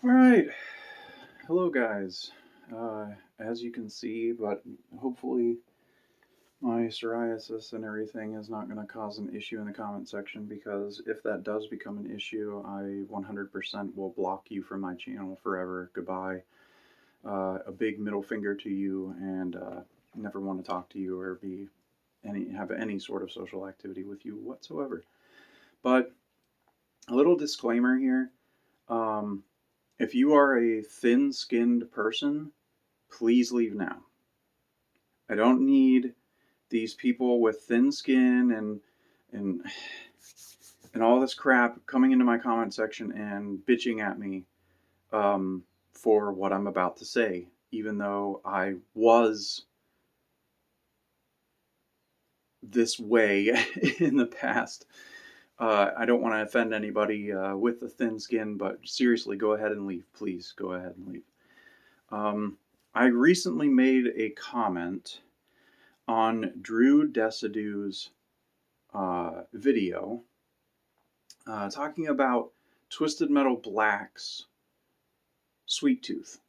All right. Hello, guys. As you can see, but hopefully my psoriasis and everything is not going to cause an issue in the comment section, because if that does become an issue, I 100% will block you from my channel forever. Goodbye. A big middle finger to you, and never want to talk to you or have any sort of social activity with you whatsoever. But a little disclaimer here. Um, if you are a thin-skinned person, please leave now. I don't need these people with thin skin and and all this crap coming into my comment section and bitching at me for what I'm about to say, even though I was this way in the past. I don't want to offend anybody with the thin skin, but seriously, go ahead and leave. Please go ahead and leave. Um, I recently made a comment on Drew Desidu's video talking about Twisted Metal Black's Sweet Tooth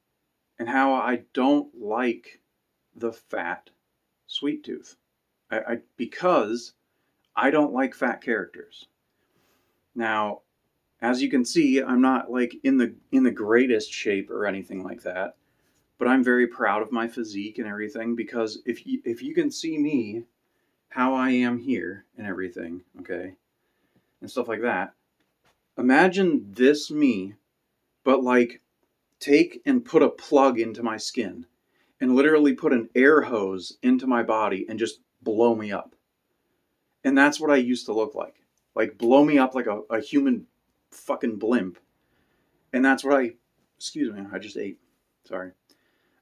and how I don't like the fat Sweet Tooth. Because I don't like fat characters. Now, as you can see, I'm not like in the greatest shape or anything like that, but I'm very proud of my physique and everything, because if you can see me how I am here and everything, okay, and stuff like that. Imagine this me, but like take and put a plug into my skin and literally put an air hose into my body and just blow me up. And that's what I used to look like. Like blow me up like a human fucking blimp. And that's what excuse me, I just ate. Sorry.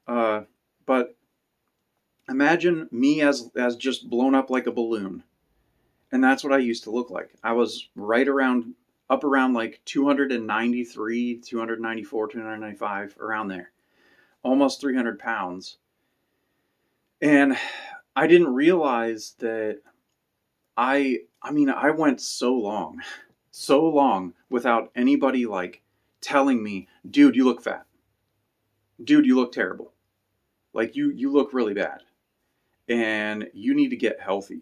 Uh, but imagine me as just blown up like a balloon. And that's what I used to look like. I was right around up around like 293, 294, 295, around there. Almost 300 pounds. And I didn't realize that I went so long without anybody like telling me, dude, you look fat. Dude, you look terrible. Like you look really bad. And you need to get healthy.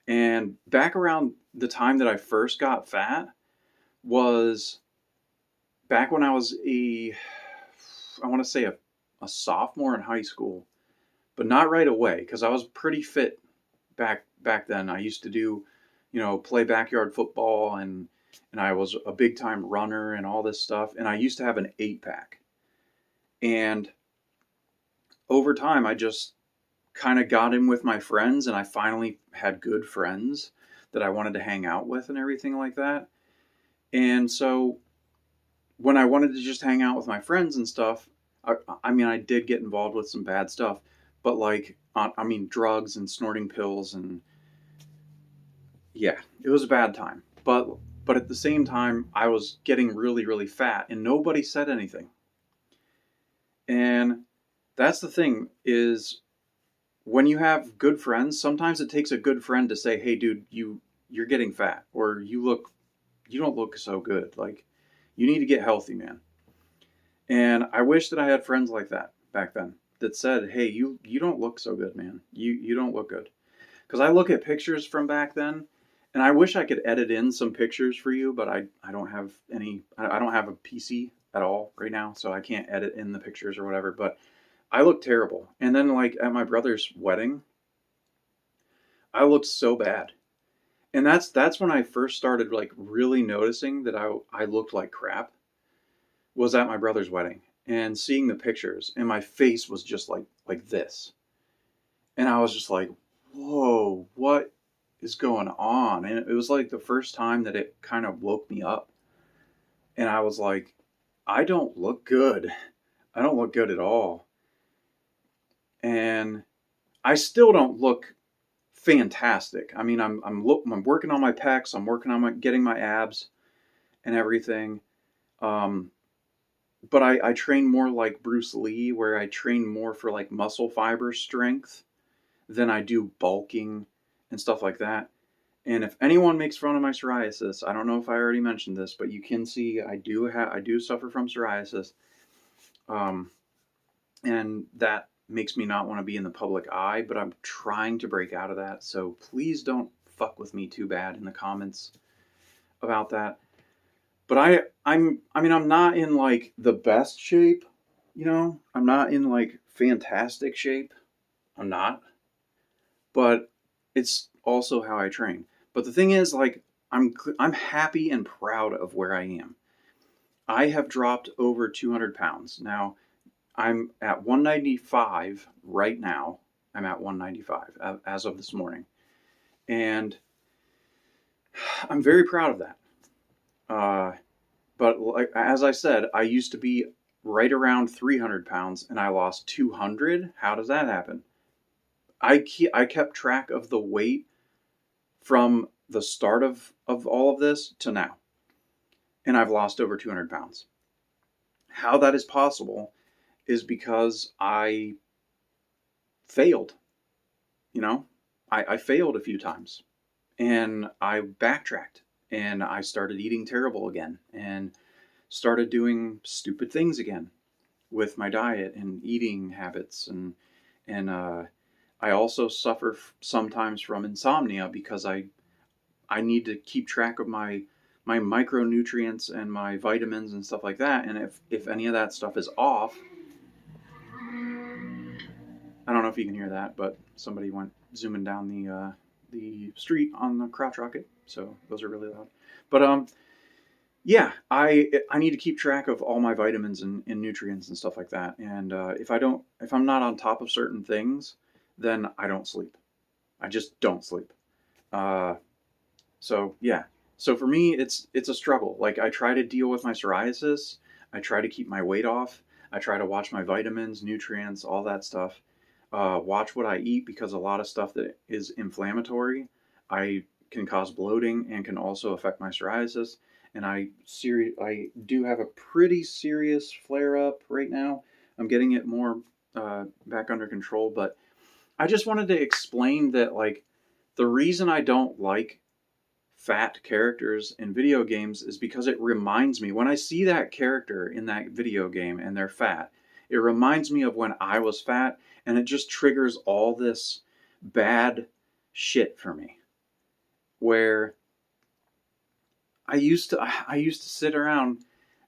And back around the time that I first got fat was back when I was I want to say a sophomore in high school, but not right away, because I was pretty fit back then. I used to do, play backyard football, and I was a big time runner and all this stuff. And I used to have an 8 pack. And over time, I just kind of got in with my friends, and I finally had good friends that I wanted to hang out with and everything like that. And so when I wanted to just hang out with my friends and stuff, I did get involved with some bad stuff, but like, drugs and snorting pills, and yeah, it was a bad time. But at the same time, I was getting really, really fat, and nobody said anything. And that's the thing is, when you have good friends, sometimes it takes a good friend to say, "Hey, dude, you're getting fat, or you don't look so good. Like, you need to get healthy, man." And I wish that I had friends like that back then that said, "Hey, you don't look so good, man. You don't look good." Because I look at pictures from back then, and I wish I could edit in some pictures for you, but I don't have any. I don't have a PC at all right now, so I can't edit in the pictures or whatever. But I look terrible. And then like at my brother's wedding, I looked so bad. And that's when I first started like really noticing that I looked like crap, was at my brother's wedding and seeing the pictures, and my face was just like this. And I was just like, "Whoa, what is going on?" And it was like the first time that it kind of woke me up. And I was like, I don't look good. I don't look good at all. And I still don't look fantastic. I'm working on my pecs. I'm working on getting my abs and everything. Um, but I train more like Bruce Lee, where I train more for like muscle fiber strength than I do bulking and stuff like that. And if anyone makes fun of my psoriasis, I don't know if I already mentioned this, but you can see I do suffer from psoriasis, um, and that makes me not want to be in the public eye. But I'm trying to break out of that, so please don't fuck with me too bad in the comments about that. But I'm not in like the best shape, I'm not in like fantastic shape. I'm not, but it's also how I train. But the thing is, like, I'm happy and proud of where I am. I have dropped over 200 pounds. Now, I'm at 195 right now. I'm at 195 as of this morning. And I'm very proud of that. But like, as I said, I used to be right around 300 pounds and I lost 200. How does that happen? I kept track of the weight from the start of all of this to now, and I've lost over 200 pounds. How that is possible is because I failed. I failed a few times, and I backtracked, and I started eating terrible again, and started doing stupid things again with my diet and eating habits, and I also suffer sometimes from insomnia because I need to keep track of my micronutrients and my vitamins and stuff like that. And if any of that stuff is off, I don't know if you can hear that, but somebody went zooming down the street on the crotch rocket, so those are really loud. But yeah, I need to keep track of all my vitamins and nutrients and stuff like that. And if I'm not on top of certain things, then I don't sleep. I just don't sleep. Uh, So yeah. So for me, it's a struggle. Like, I try to deal with my psoriasis. I try to keep my weight off. I try to watch my vitamins, nutrients, all that stuff. Watch what I eat, because a lot of stuff that is inflammatory, I can cause bloating and can also affect my psoriasis. And I do have a pretty serious flare up right now. I'm getting it more back under control, but I just wanted to explain that, like, the reason I don't like fat characters in video games is because it reminds me, when I see that character in that video game and they're fat, it reminds me of when I was fat, and it just triggers all this bad shit for me. Where I used to sit around,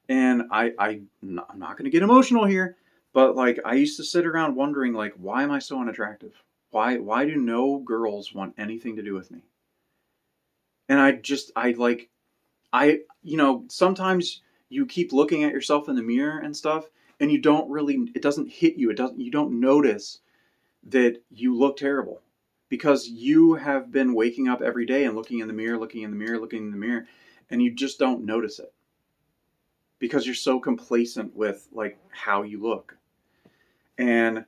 and I'm not going to get emotional here, but like, I used to sit around wondering, like, why am I so unattractive? Why do no girls want anything to do with me? And sometimes you keep looking at yourself in the mirror and stuff, and it doesn't hit you. You don't notice that you look terrible, because you have been waking up every day and looking in the mirror, looking in the mirror, looking in the mirror, and you just don't notice it because you're so complacent with, like, how you look. And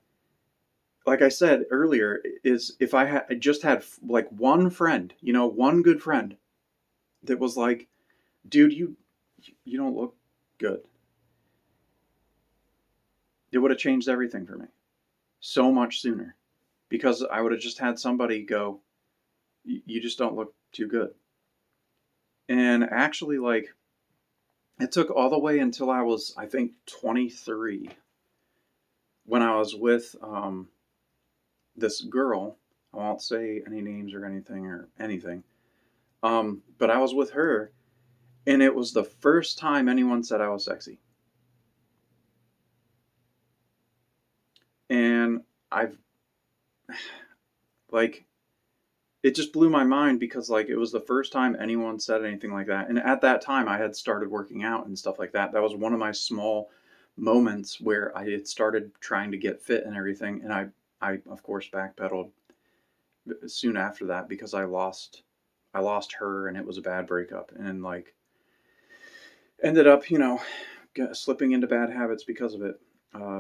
like I said earlier, is if I just had like one friend, one good friend that was like, dude, you don't look good, it would have changed everything for me so much sooner, because I would have just had somebody go, you just don't look too good. And actually, like, it took all the way until I was, I think, 23, when I was with this girl. I won't say any names or anything, but I was with her, and it was the first time anyone said I was sexy. And I've, like, it just blew my mind, because, like, it was the first time anyone said anything like that. And at that time, I had started working out and stuff like that. That was one of my small moments where I had started trying to get fit and everything. And I of course backpedaled soon after that, because I lost her, and it was a bad breakup, and, like, ended up, slipping into bad habits because of it,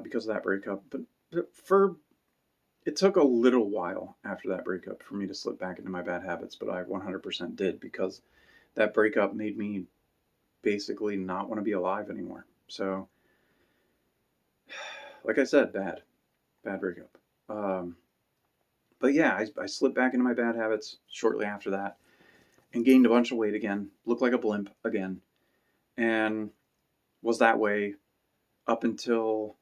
because of that breakup. But for it took a little while after that breakup for me to slip back into my bad habits, but I 100% did, because that breakup made me basically not want to be alive anymore. So, like I said, bad breakup. But yeah, I slipped back into my bad habits shortly after that, and gained a bunch of weight again, looked like a blimp again, and was that way up until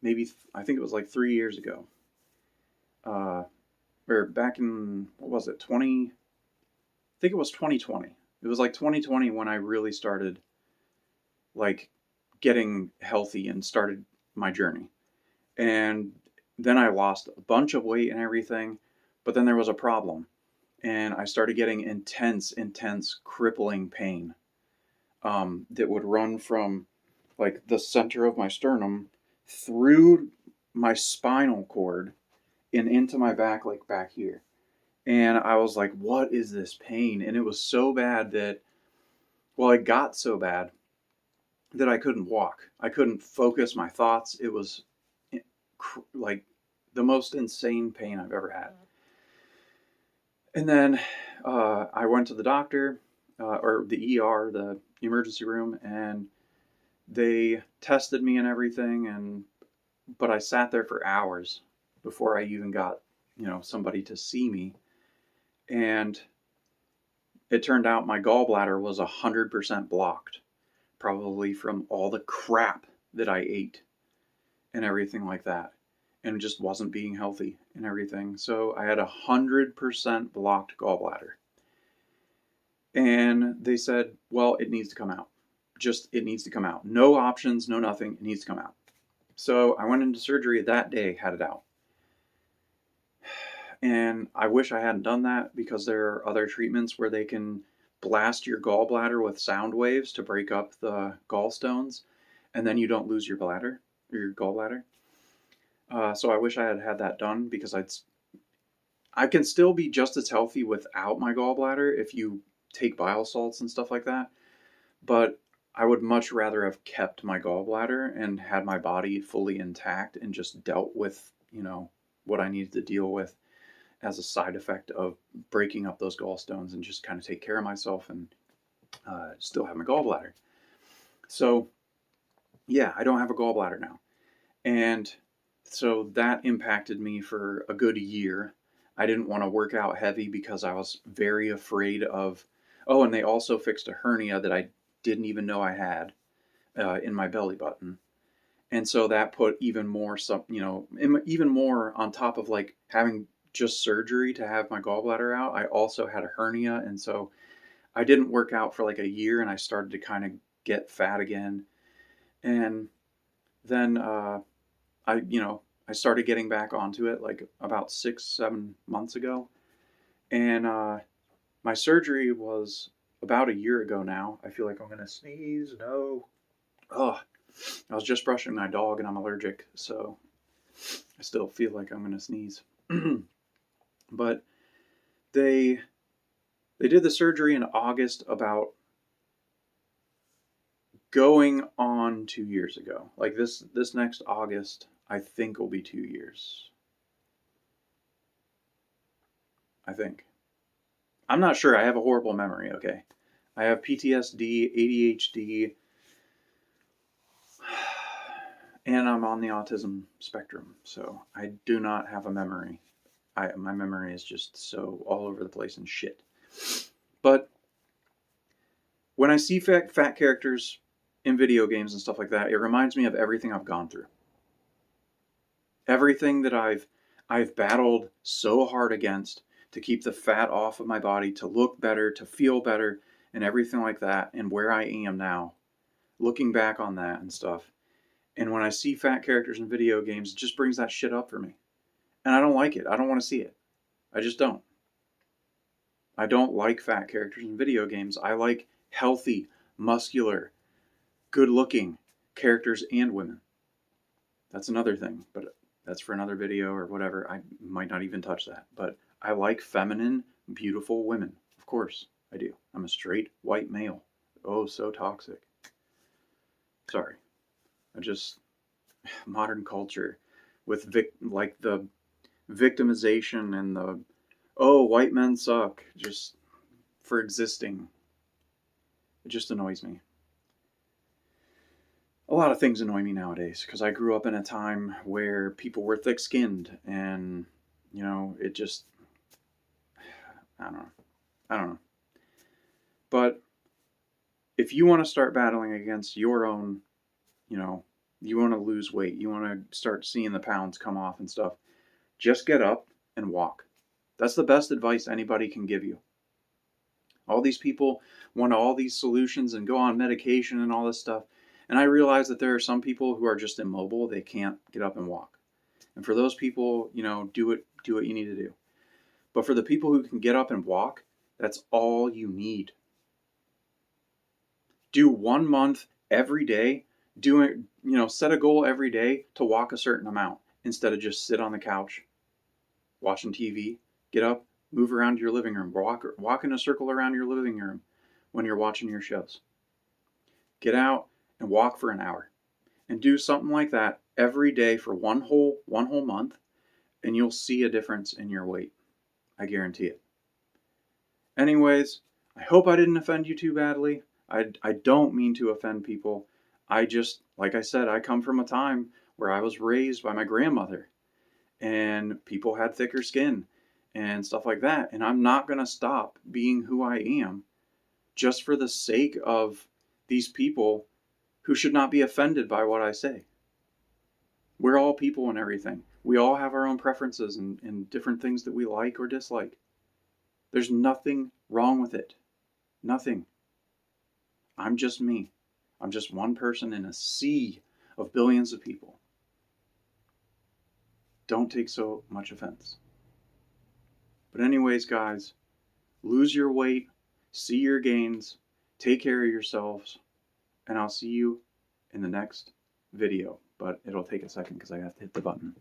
maybe I think it was like 3 years ago. Or back in, what was it, 20? I think it was 2020. It was like 2020 when I really started like getting healthy and started my journey. And then I lost a bunch of weight and everything, but then there was a problem. And I started getting intense, crippling pain that would run from like the center of my sternum through my spinal cord and into my back, like back here. And I was like, what is this pain? And it was so bad that, well, it got so bad that I couldn't walk. I couldn't focus my thoughts. It was like the most insane pain I've ever had. And then I went to the doctor, or the ER, the emergency room, and they tested me and everything. But I sat there for hours before I even got, somebody to see me. And it turned out my gallbladder was 100% blocked, probably from all the crap that I ate and everything like that, and just wasn't being healthy and everything. So I had 100% blocked gallbladder. And they said, well, it needs to come out. It needs to come out. No options, no nothing. It needs to come out. So I went into surgery that day, had it out. And I wish I hadn't done that, because there are other treatments where they can blast your gallbladder with sound waves to break up the gallstones, and then you don't lose your bladder or your gallbladder. So I wish I had had that done, because I can still be just as healthy without my gallbladder if you take bile salts and stuff like that. But I would much rather have kept my gallbladder and had my body fully intact and just dealt with, what I needed to deal with as a side effect of breaking up those gallstones, and just kind of take care of myself and still have my gallbladder. So, yeah, I don't have a gallbladder now. And so that impacted me for a good year. I didn't want to work out heavy because I was very afraid of, oh, and they also fixed a hernia that I didn't even know I had in my belly button. And so that put even more, even more on top of like having just surgery to have my gallbladder out. I also had a hernia. And so I didn't work out for like a year, and I started to kind of get fat again. And then I started getting back onto it like about 6-7 months ago. And my surgery was about a year ago now. I feel like I'm going to sneeze. No. Oh, I was just brushing my dog and I'm allergic, so I still feel like I'm going to sneeze. But they did the surgery in August, about going on 2 years ago. Like this next August, I think will be 2 years. I think. I'm not sure. I have a horrible memory, okay? I have PTSD, ADHD, and I'm on the autism spectrum, so I do not have a memory. My memory is just so all over the place and shit. But when I see fat characters in video games and stuff like that, it reminds me of everything I've gone through. Everything that I've battled so hard against to keep the fat off of my body, to look better, to feel better, and everything like that, and where I am now, looking back on that and stuff. And when I see fat characters in video games, it just brings that shit up for me. And I don't like it. I don't want to see it. I just don't. I don't like fat characters in video games. I like healthy, muscular, good-looking characters and women. That's another thing, but that's for another video or whatever. I might not even touch that. But I like feminine, beautiful women. Of course, I do. I'm a straight white male. Oh, so toxic. Sorry. Modern culture with the victimization and the, oh, white men suck, just for existing. It just annoys me. A lot of things annoy me nowadays, because I grew up in a time where people were thick-skinned, and, it just, I don't know. I don't know. But if you want to start battling against your own, you want to lose weight, you want to start seeing the pounds come off and stuff, just get up and walk. That's the best advice anybody can give you. All these people want all these solutions and go on medication and all this stuff. And I realize that there are some people who are just immobile. They can't get up and walk. And for those people, do what you need to do. But for the people who can get up and walk, that's all you need. Do 1 month every day. Set a goal every day to walk a certain amount instead of just sit on the couch watching TV. Get up, move around your living room, walk in a circle around your living room when you're watching your shows. Get out and walk for an hour and do something like that every day for one whole month, and you'll see a difference in your weight. I guarantee it. Anyways, I hope I didn't offend you too badly. I don't mean to offend people. I just, like I said, I come from a time where I was raised by my grandmother, and people had thicker skin and stuff like that. And I'm not going to stop being who I am just for the sake of these people who should not be offended by what I say. We're all people and everything. We all have our own preferences and different things that we like or dislike. There's nothing wrong with it. Nothing. I'm just me. I'm just one person in a sea of billions of people. Don't take so much offense. But anyways, guys, lose your weight, see your gains, take care of yourselves, and I'll see you in the next video. But it'll take a second because I have to hit the button.